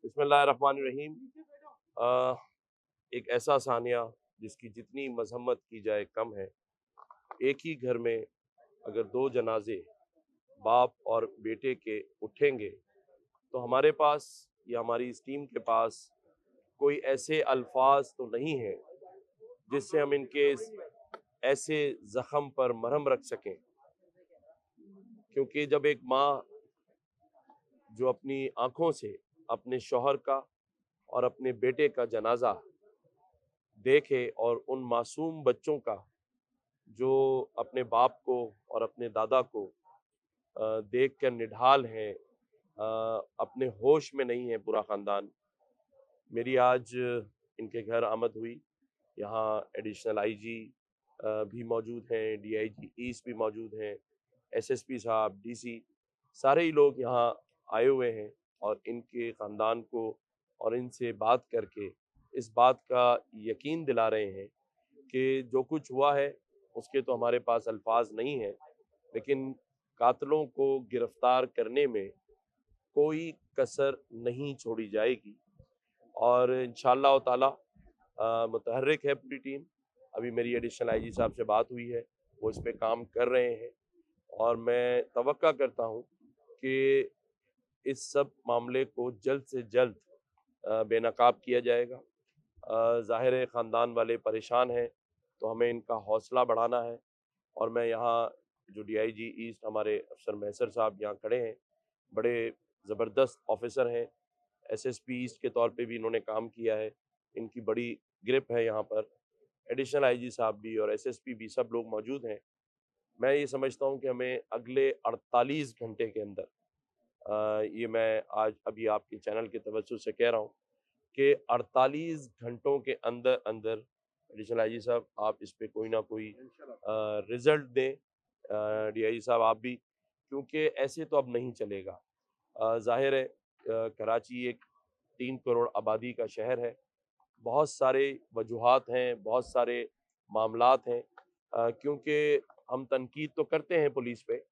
बिस्मिल्लाहिर्रहमानिर्रहीम। अ, एक ऐसा सानिया जिसकी जितनी मज़म्मत की जाए कम है। एक ही घर में अगर 2 जनाज़े बाप और बेटे के उठेंगे, तो हमारे पास या हमारी इस टीम के पास कोई ऐसे अल्फ़ाज़ तो नहीं हैं, जिससे हम इनके इस ऐसे ज़ख्म पर मरहम रख सकें। क्योंकि जब एक माँ जो अपनी आँखों से अपने शौहर का और अपने बेटे का जनाज़ा देखे और उन मासूम बच्चों का जो अपने बाप को और अपने दादा को देख कर निढाल हैं, अपने होश में नहीं है पूरा ख़ानदान। मेरी आज इनके घर आमद हुई। यहाँ एडिशनल आईजी भी मौजूद हैं, डीआईजी ईस्ट भी मौजूद हैं, एसएसपी साहब, डीसी, सारे ही लोग यहाँ आए हुए हैं और इनके ख़ानदान को और इनसे बात करके इस बात का यकीन दिला रहे हैं कि जो कुछ हुआ है उसके तो हमारे पास अल्फाज नहीं हैं, लेकिन कातलों को गिरफ्तार करने में कोई कसर नहीं छोड़ी जाएगी और इंशाअल्लाह ताला मुतहर्रिक है पूरी टीम। अभी मेरी एडिशनल आईजी साहब से बात हुई है, वो इस पे काम कर रहे हैं और मैं तवक्का करता हूँ कि इस सब मामले को जल्द से जल्द बेनकाब किया जाएगा। ज़ाहिर है ख़ानदान वाले परेशान हैं, तो हमें इनका हौसला बढ़ाना है और मैं यहाँ जो डीआईजी ईस्ट हमारे अफसर मैसर साहब यहाँ खड़े हैं, बड़े ज़बरदस्त ऑफ़िसर हैं। एसएसपी ईस्ट के तौर पे भी इन्होंने काम किया है, इनकी बड़ी ग्रिप है यहाँ पर। एडिशनल आईजी साहब भी और एसएसपी भी सब लोग मौजूद हैं। मैं ये समझता हूँ कि हमें अगले 48 घंटे के अंदर ये मैं आज अभी आपके चैनल के तवज्जुह से कह रहा हूँ कि 48 घंटों के अंदर अंदर एडिशनल आईजी साहब आप इस पे कोई ना कोई रिजल्ट दें। डीआईजी साहब आप भी, क्योंकि ऐसे तो अब नहीं चलेगा। जाहिर है कराची एक 3 करोड़ आबादी का शहर है। बहुत सारे वजूहात हैं, बहुत सारे मामलात हैं, क्योंकि हम तनकीद तो करते हैं पुलिस पे,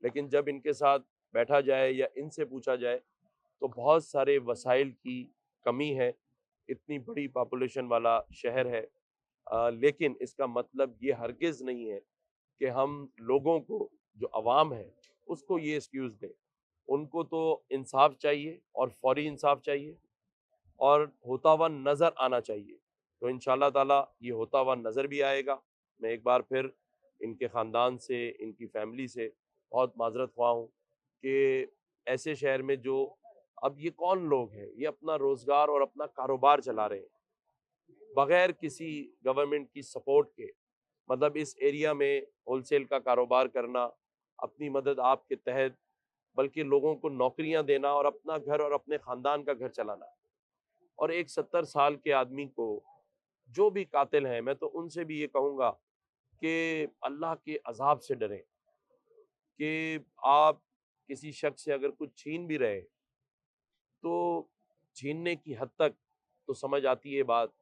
लेकिन जब इनके साथ बैठा जाए या इनसे पूछा जाए तो बहुत सारे वसाइल की कमी है। इतनी बड़ी पॉपुलेशन वाला शहर है, लेकिन इसका मतलब ये हरगिज़ नहीं है कि हम लोगों को, जो अवाम है, उसको ये एक्सक्यूज़ दें। उनको तो इंसाफ चाहिए और फौरी इंसाफ चाहिए और होता हुआ नज़र आना चाहिए। तो इंशाअल्लाह ताला ये होता हुआ नज़र भी आएगा। मैं एक बार फिर इनके ख़ानदान से, इनकी फैमिली से बहुत माज़रत ख़्वाह हूँ कि ऐसे शहर में जो अब ये कौन लोग हैं? ये अपना रोज़गार और अपना कारोबार चला रहे हैं, बगैर किसी गवर्नमेंट की सपोर्ट के। मतलब इस एरिया में होलसेल का कारोबार करना, अपनी मदद आप के तहत, बल्कि लोगों को नौकरियाँ देना और अपना घर और अपने ख़ानदान का घर चलाना। और एक 70 साल के आदमी को, जो भी कातिल हैं, मैं तो उनसे भी ये कहूँगा कि अल्लाह के अज़ाब से डरें कि आप किसी शख्स से अगर कुछ छीन भी रहे, तो छीनने की हद तक तो समझ आती है बात,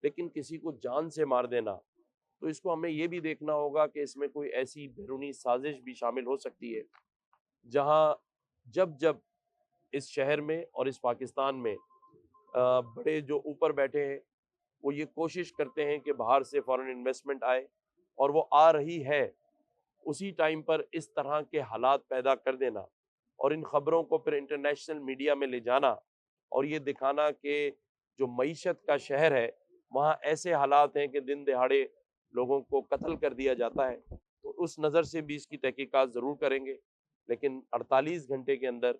लेकिन किसी को जान से मार देना, तो इसको हमें ये भी देखना होगा कि इसमें कोई ऐसी बैरूनी साज़िश भी शामिल हो सकती है, जहाँ जब-जब इस शहर में और इस पाकिस्तान में बड़े जो ऊपर बैठे हैं, वो ये कोशिश करते हैं कि बाहर से फॉरेन इन्वेस्टमेंट आए और वो आ रही है, उसी टाइम पर इस तरह के हालात पैदा कर देना और इन खबरों को फिर इंटरनेशनल मीडिया में ले जाना और ये दिखाना कि जो मईशत का शहर है, वहाँ ऐसे हालात हैं कि दिन दहाड़े लोगों को कत्ल कर दिया जाता है। तो उस नज़र से भी इसकी तहकीकात ज़रूर करेंगे, लेकिन 48 घंटे के अंदर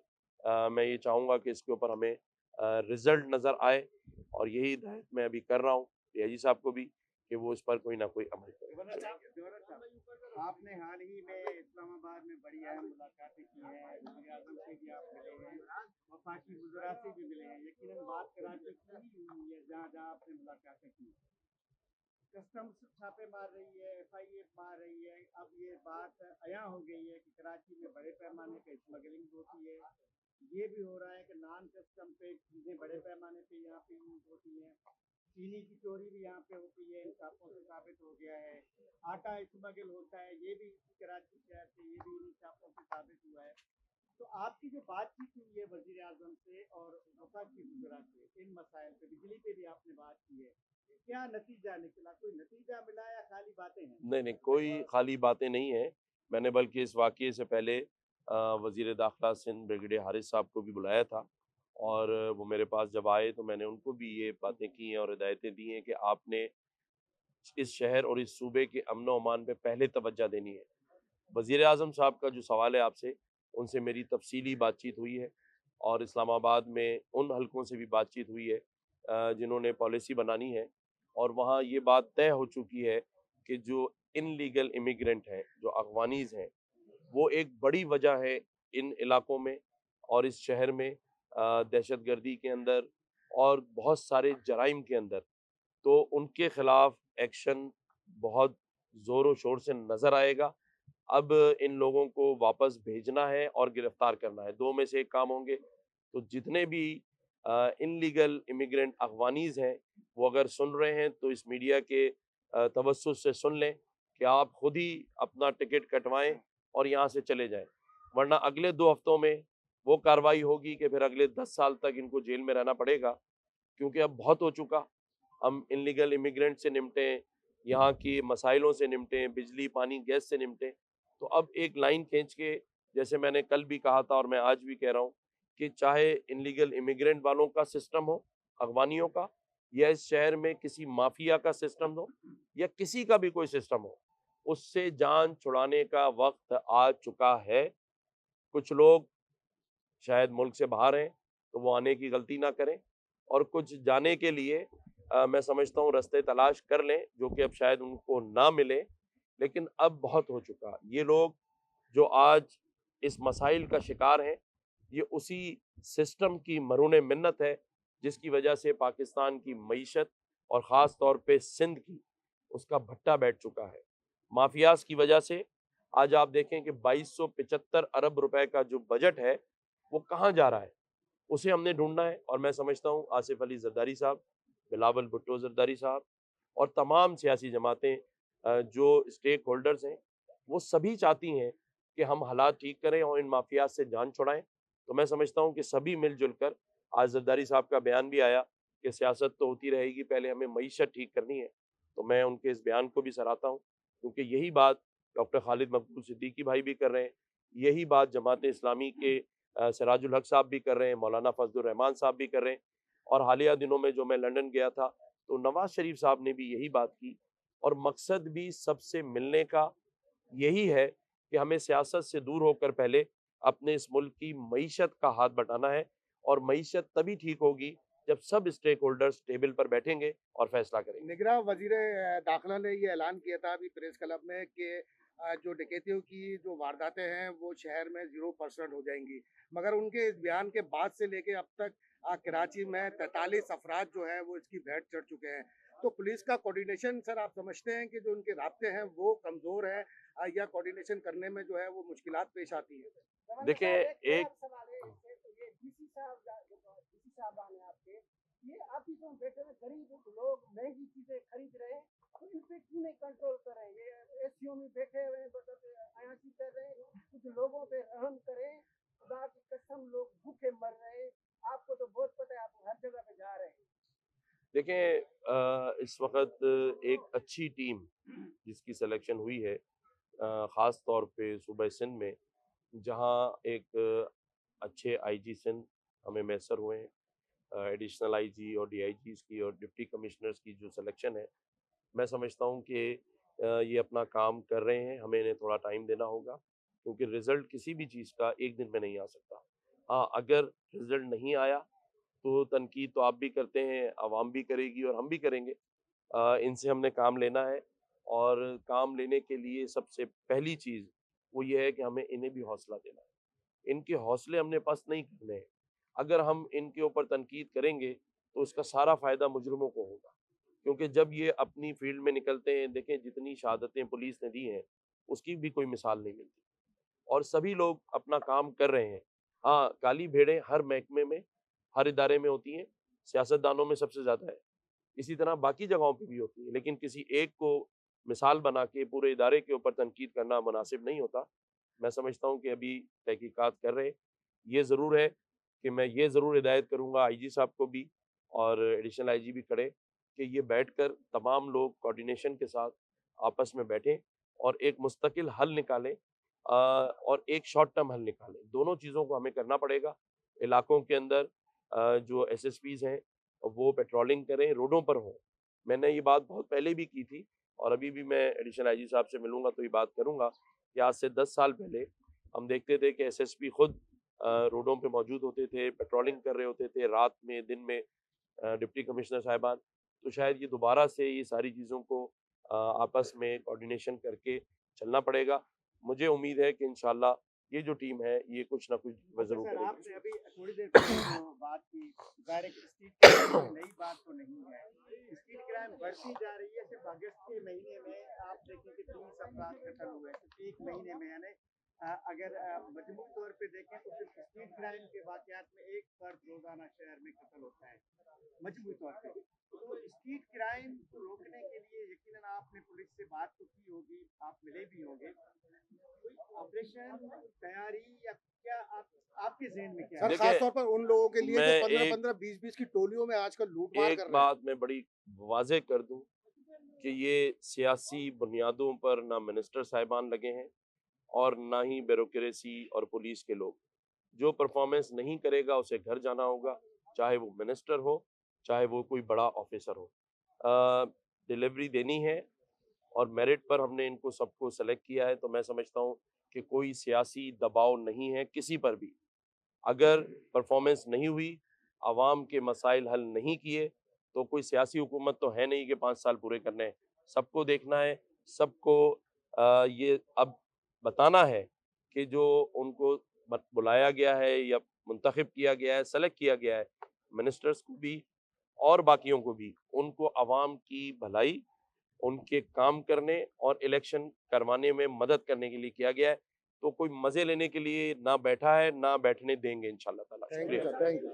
मैं ये चाहूँगा कि इसके ऊपर हमें रिज़ल्ट नज़र आए और यही हिदायत मैं अभी कर रहा हूँ डीआईजी साहब को भी कि वो इस पर कोई ना कोई अमल करें। आपने हाल ही में इस्लामाबाद में बड़ी अहम मुलाकातें की हैं, वज़ीर-ए-आज़म से भी आप मिले हैं और बाकी वज़रा से भी मिले हैं। यकीनन बात कराची की ही हुई है जहाँ-जहाँ आपने मुलाकातें की। कस्टम्स छापे मार रही है, एफआईए मार रही है। अब ये बात अयां हो गई है कि कराची में बड़े पैमाने पे स्मगलिंग होती है। ये भी हो रहा है कि नॉन कस्टम पे चीज़ें बड़े पैमाने पे यहाँ पे यूज़ होती हैं। चीनी की चोरी भी यहाँ पे होती है, इन छापों से साबित हो गया है। आटा स्मगल होता है, ये भी इसी कराची शहर से, ये भी इन्हीं छापों से साबित हुआ है। तो आपकी जो बातचीत हुई है वजीर आजम से और वफाकी वज़रा से इन मसाइल पे, बिजली पे भी आपने बात की है, क्या नतीजा निकला? कोई नतीजा मिला या खाली बातें हैं? नहीं नहीं, कोई खाली बातें नहीं है। मैंने बल्कि इस वाक़ये से पहले वज़ीर दाखिला सिंध ब्रिगेडियर हारिस साहब को भी बुलाया था और वो मेरे पास जब आए तो मैंने उनको भी ये बातें की हैं और हिदायतें दी हैं कि आपने इस शहर और इस सूबे के अमन-ओ-अमान पे पहले तवज्जो देनी है। वज़ीर आज़म साहब का जो सवाल है आपसे, उनसे मेरी तफ़सीली बातचीत हुई है और इस्लामाबाद में उन हलकों से भी बातचीत हुई है जिन्होंने पॉलिसी बनानी है और वहाँ ये बात तय हो चुकी है कि जो इनलीगल इमिग्रेंट हैं, जो अफ़गानीज़ हैं, वो एक बड़ी वजह है इन इलाकों में और इस शहर में दहशतगर्दी के अंदर और बहुत सारे जराइम के अंदर। तो उनके खिलाफ एक्शन बहुत ज़ोर शोर से नज़र आएगा। अब इन लोगों को वापस भेजना है और गिरफ्तार करना है, दो में से एक काम होंगे। तो जितने भी इनलीगल इमिग्रेंट अफ़गानीज़ हैं, वो अगर सुन रहे हैं तो इस मीडिया के तवज्जुह से सुन लें कि आप खुद ही अपना टिकट कटवाएँ और यहाँ से चले जाएँ। वरना अगले 2 हफ्तों में वो कार्रवाई होगी कि फिर अगले 10 साल तक इनको जेल में रहना पड़ेगा, क्योंकि अब बहुत हो चुका। हम इल्लीगल इमिग्रेंट से निपटें, यहाँ की मसाइलों से निपटें, बिजली, पानी, गैस से निपटें। तो अब एक लाइन खींच के, जैसे मैंने कल भी कहा था और मैं आज भी कह रहा हूँ कि चाहे इल्लीगल इमिग्रेंट वालों का सिस्टम हो, अगवानियों का, या इस शहर में किसी माफिया का सिस्टम हो या किसी का भी कोई सिस्टम हो, उससे जान छुड़ाने का वक्त आ चुका है। कुछ लोग शायद मुल्क से बाहर हैं, तो वो आने की गलती ना करें और कुछ जाने के लिए मैं समझता हूँ रास्ते तलाश कर लें, जो कि अब शायद उनको ना मिले, लेकिन अब बहुत हो चुका। ये लोग जो आज इस मसाइल का शिकार हैं, ये उसी सिस्टम की मरून मिन्नत है, जिसकी वजह से पाकिस्तान की मईशत और ख़ास तौर पे सिंध की, उसका भट्टा बैठ चुका है। माफियाज़ की वजह से आज आप देखें कि 2275 अरब रुपए का जो बजट है, वो कहाँ जा रहा है? उसे हमने ढूँढना है और मैं समझता हूँ आसिफ अली ज़रदारी साहब, बिलावल भुट्टो ज़रदारी साहब और तमाम सियासी जमातें जो स्टेक होल्डर्स हैं, वो सभी चाहती हैं कि हम हालात ठीक करें और इन माफियाज़ से जान छुड़ाएँ। तो मैं समझता हूँ कि सभी मिल-जुल कर, आज ज़रदारी साहब का बयान भी आया कि सियासत तो होती रहेगी, पहले हमें मईशत ठीक करनी है। तो मैं उनके इस बयान को भी सराहता हूँ, क्योंकि यही बात डॉक्टर खालिद मकबूल सिद्दीकी भाई भी कर रहे हैं, यही बात जमात इस्लामी के सिराजुल हक साहब भी कर रहे हैं, मौलाना फजलुर रहमान साहब भी कर रहे हैं और हालिया दिनों में जो मैं लंदन गया था, तो नवाज़ शरीफ साहब ने भी यही बात की और मकसद भी सबसे मिलने का यही है कि हमें सियासत से दूर होकर पहले अपने इस मुल्क की मईशत का हाथ बटाना है और मईशत तभी ठीक होगी जब सब स्टेक होल्डर्स टेबल पर बैठेंगे और फैसला करेंगे। निगरां वजीर दाखिला ने ये ऐलान किया था अभी प्रेस क्लब में कि जो डकैतियों की जो वारदातें हैं वो शहर में 0% हो जाएंगी, मगर उनके इस बयान के बाद से लेके अब तक कराची में 43 अफराद जो हैं वो इसकी भेंट चढ़ चुके हैं। तो पुलिस का कोऑर्डिनेशन सर आप समझते हैं कि जो उनके राब्ते हैं वो कमज़ोर हैं या कोऑर्डिनेशन करने में जो है वो मुश्किलात पेश आती हैं? देखिए, एक साहबान है आपके, ये आप ही जो बैठे हुए गरीब लोग महंगी चीजें खरीद रहे हैं, तो इन पे क्यों नहीं कंट्रोल कर रहे हैं? ये एसीओ में बैठे हुए हैं, बस अयाशी कर रहे हैं, कुछ लोगों पे रहम करें। खुदा की कसम, लोग भूखे मर रहे हैं। आपको तो बहुत पता है, आप हर जगह पे जा रहे हैं। देखें, इस वक्त एक अच्छी टीम जिसकी सिलेक्शन हुई है, ख़ास तौर पे सूबे सिंध में, जहाँ एक अच्छे आईजी सिंध हमें मैसर हुए हैं। एडिशनल आईजी और डीआईजीज़ की और डिप्टी कमिश्नर्स की जो सिलेक्शन है, मैं समझता हूँ कि ये अपना काम कर रहे हैं, हमें इन्हें थोड़ा टाइम देना होगा, क्योंकि रिज़ल्ट किसी भी चीज़ का एक दिन में नहीं आ सकता। हाँ, अगर रिज़ल्ट नहीं आया तो तनकीद तो आप भी करते हैं, आवाम भी करेगी और हम भी करेंगे। इनसे हमने काम लेना है और काम लेने के लिए सबसे पहली चीज़ वो ये है कि हमें इन्हें भी हौसला देना है। इनके हौसले हमने पस्त नहीं करने हैं। अगर हम इनके ऊपर तनकीद करेंगे तो उसका सारा फ़ायदा मुजरिमों को होगा, क्योंकि जब ये अपनी फील्ड में निकलते हैं, देखें जितनी शहादतें पुलिस ने दी हैं, उसकी भी कोई मिसाल नहीं मिलती और सभी लोग अपना काम कर रहे हैं। हाँ, काली भेड़ें हर महकमे में, हर इदारे में होती हैं, सियासतदानों में सबसे ज़्यादा है। इसी तरह बाकी जगहों पे भी होती है, लेकिन किसी एक को मिसाल बना के पूरे इदारे के ऊपर तनकीद करना मुनासिब नहीं होता। मैं समझता हूँ कि अभी तहकीकात कर रहे ये ज़रूर है कि मैं ये ज़रूर हिदायत करूँगा आईजी साहब को भी और एडिशनल आईजी भी करे कि ये बैठकर तमाम लोग कोऑर्डिनेशन के साथ आपस में बैठें और एक मुस्तकिल हल निकालें और एक शॉर्ट टर्म हल निकालें। दोनों चीज़ों को हमें करना पड़ेगा। इलाकों के अंदर जो एसएसपीज़ हैं वो पेट्रोलिंग करें, रोडों पर हों। मैंने ये बात बहुत पहले भी की थी और अभी भी मैं एडिशनल आईजी साहब से मिलूँगा तो ये बात करूँगा कि आज से 10 साल पहले हम देखते थे कि एसएसपी खुद रोडों पे मौजूद होते थे, पेट्रोलिंग कर रहे होते थे, रात में, दिन में डिप्टी कमिश्नर साहिबान। तो शायद ये दोबारा से ये सारी चीज़ों को आपस में कोऑर्डिनेशन करके चलना पड़ेगा। मुझे उम्मीद है कि इंशाअल्लाह ये जो टीम है, ये कुछ ना कुछ अच्छा ज़रूर सर, करेगी। आपने अभी थोड़ी देर पहले जो बात की, डायरेक्ट स्ट्रीट क्राइम कोई नई बात तो नहीं है। स्ट्रीट क्राइम बढ़ती जा रही है। सिर्फ अगस्त के महीने में आप देखें कि 30 अफराद कत्ल हुए, सिर्फ एक महीने में। यानी अगर मजमूई तौर पे देखें तो सिर्फ स्ट्रीट क्राइम के वाकयात में एक फर्द रोजाना शहर में कत्ल होता है, मजमूई तौर पे। तो स्ट्रीट क्राइम को रोकने के लिए यकीनन आपने पुलिस से बात तो की होगी, आप मिले भी होंगे। कोई ऑपरेशन तैयारी या क्या आपके ज़हन में क्या सर, है? खास तौर पर उन लोगों के लिए जो मैं 15-15, 20-20 की टोलियों में आजकल लूटमार एक कर रहे हैं। बात मैं बड़ी वाज़ेह कर दूँ कि ये सियासी बुनियादों पर ना मिनिस्टर साहिबान लगे हैं और ना ही ब्यूरोक्रेसी और पुलिस के लोग। जो परफॉर्मेंस नहीं करेगा उसे घर जाना होगा, चाहे वो मिनिस्टर हो, चाहे वो कोई बड़ा ऑफिसर हो। डिलीवरी देनी है और मेरिट पर हमने इनको सबको सेलेक्ट किया है, तो मैं समझता हूँ कि कोई सियासी दबाव नहीं है किसी पर भी। अगर परफॉर्मेंस नहीं हुई, आवाम के मसाइल हल नहीं किए, तो कोई सियासी हुकूमत तो है नहीं कि 5 साल पूरे करने हैं। सबको देखना है, सबको ये अब बताना है कि जो उनको बुलाया गया है या मुंतखब किया गया है, सेलेक्ट किया गया है, मिनिस्टर्स को भी और बाकियों को भी, उनको आवाम की भलाई, उनके काम करने और इलेक्शन करवाने में मदद करने के लिए किया गया है। तो कोई मज़े लेने के लिए ना बैठा है, ना बैठने देंगे इंशाअल्लाह ताला। थैंक यू शुक्रिया। Sir, thank you.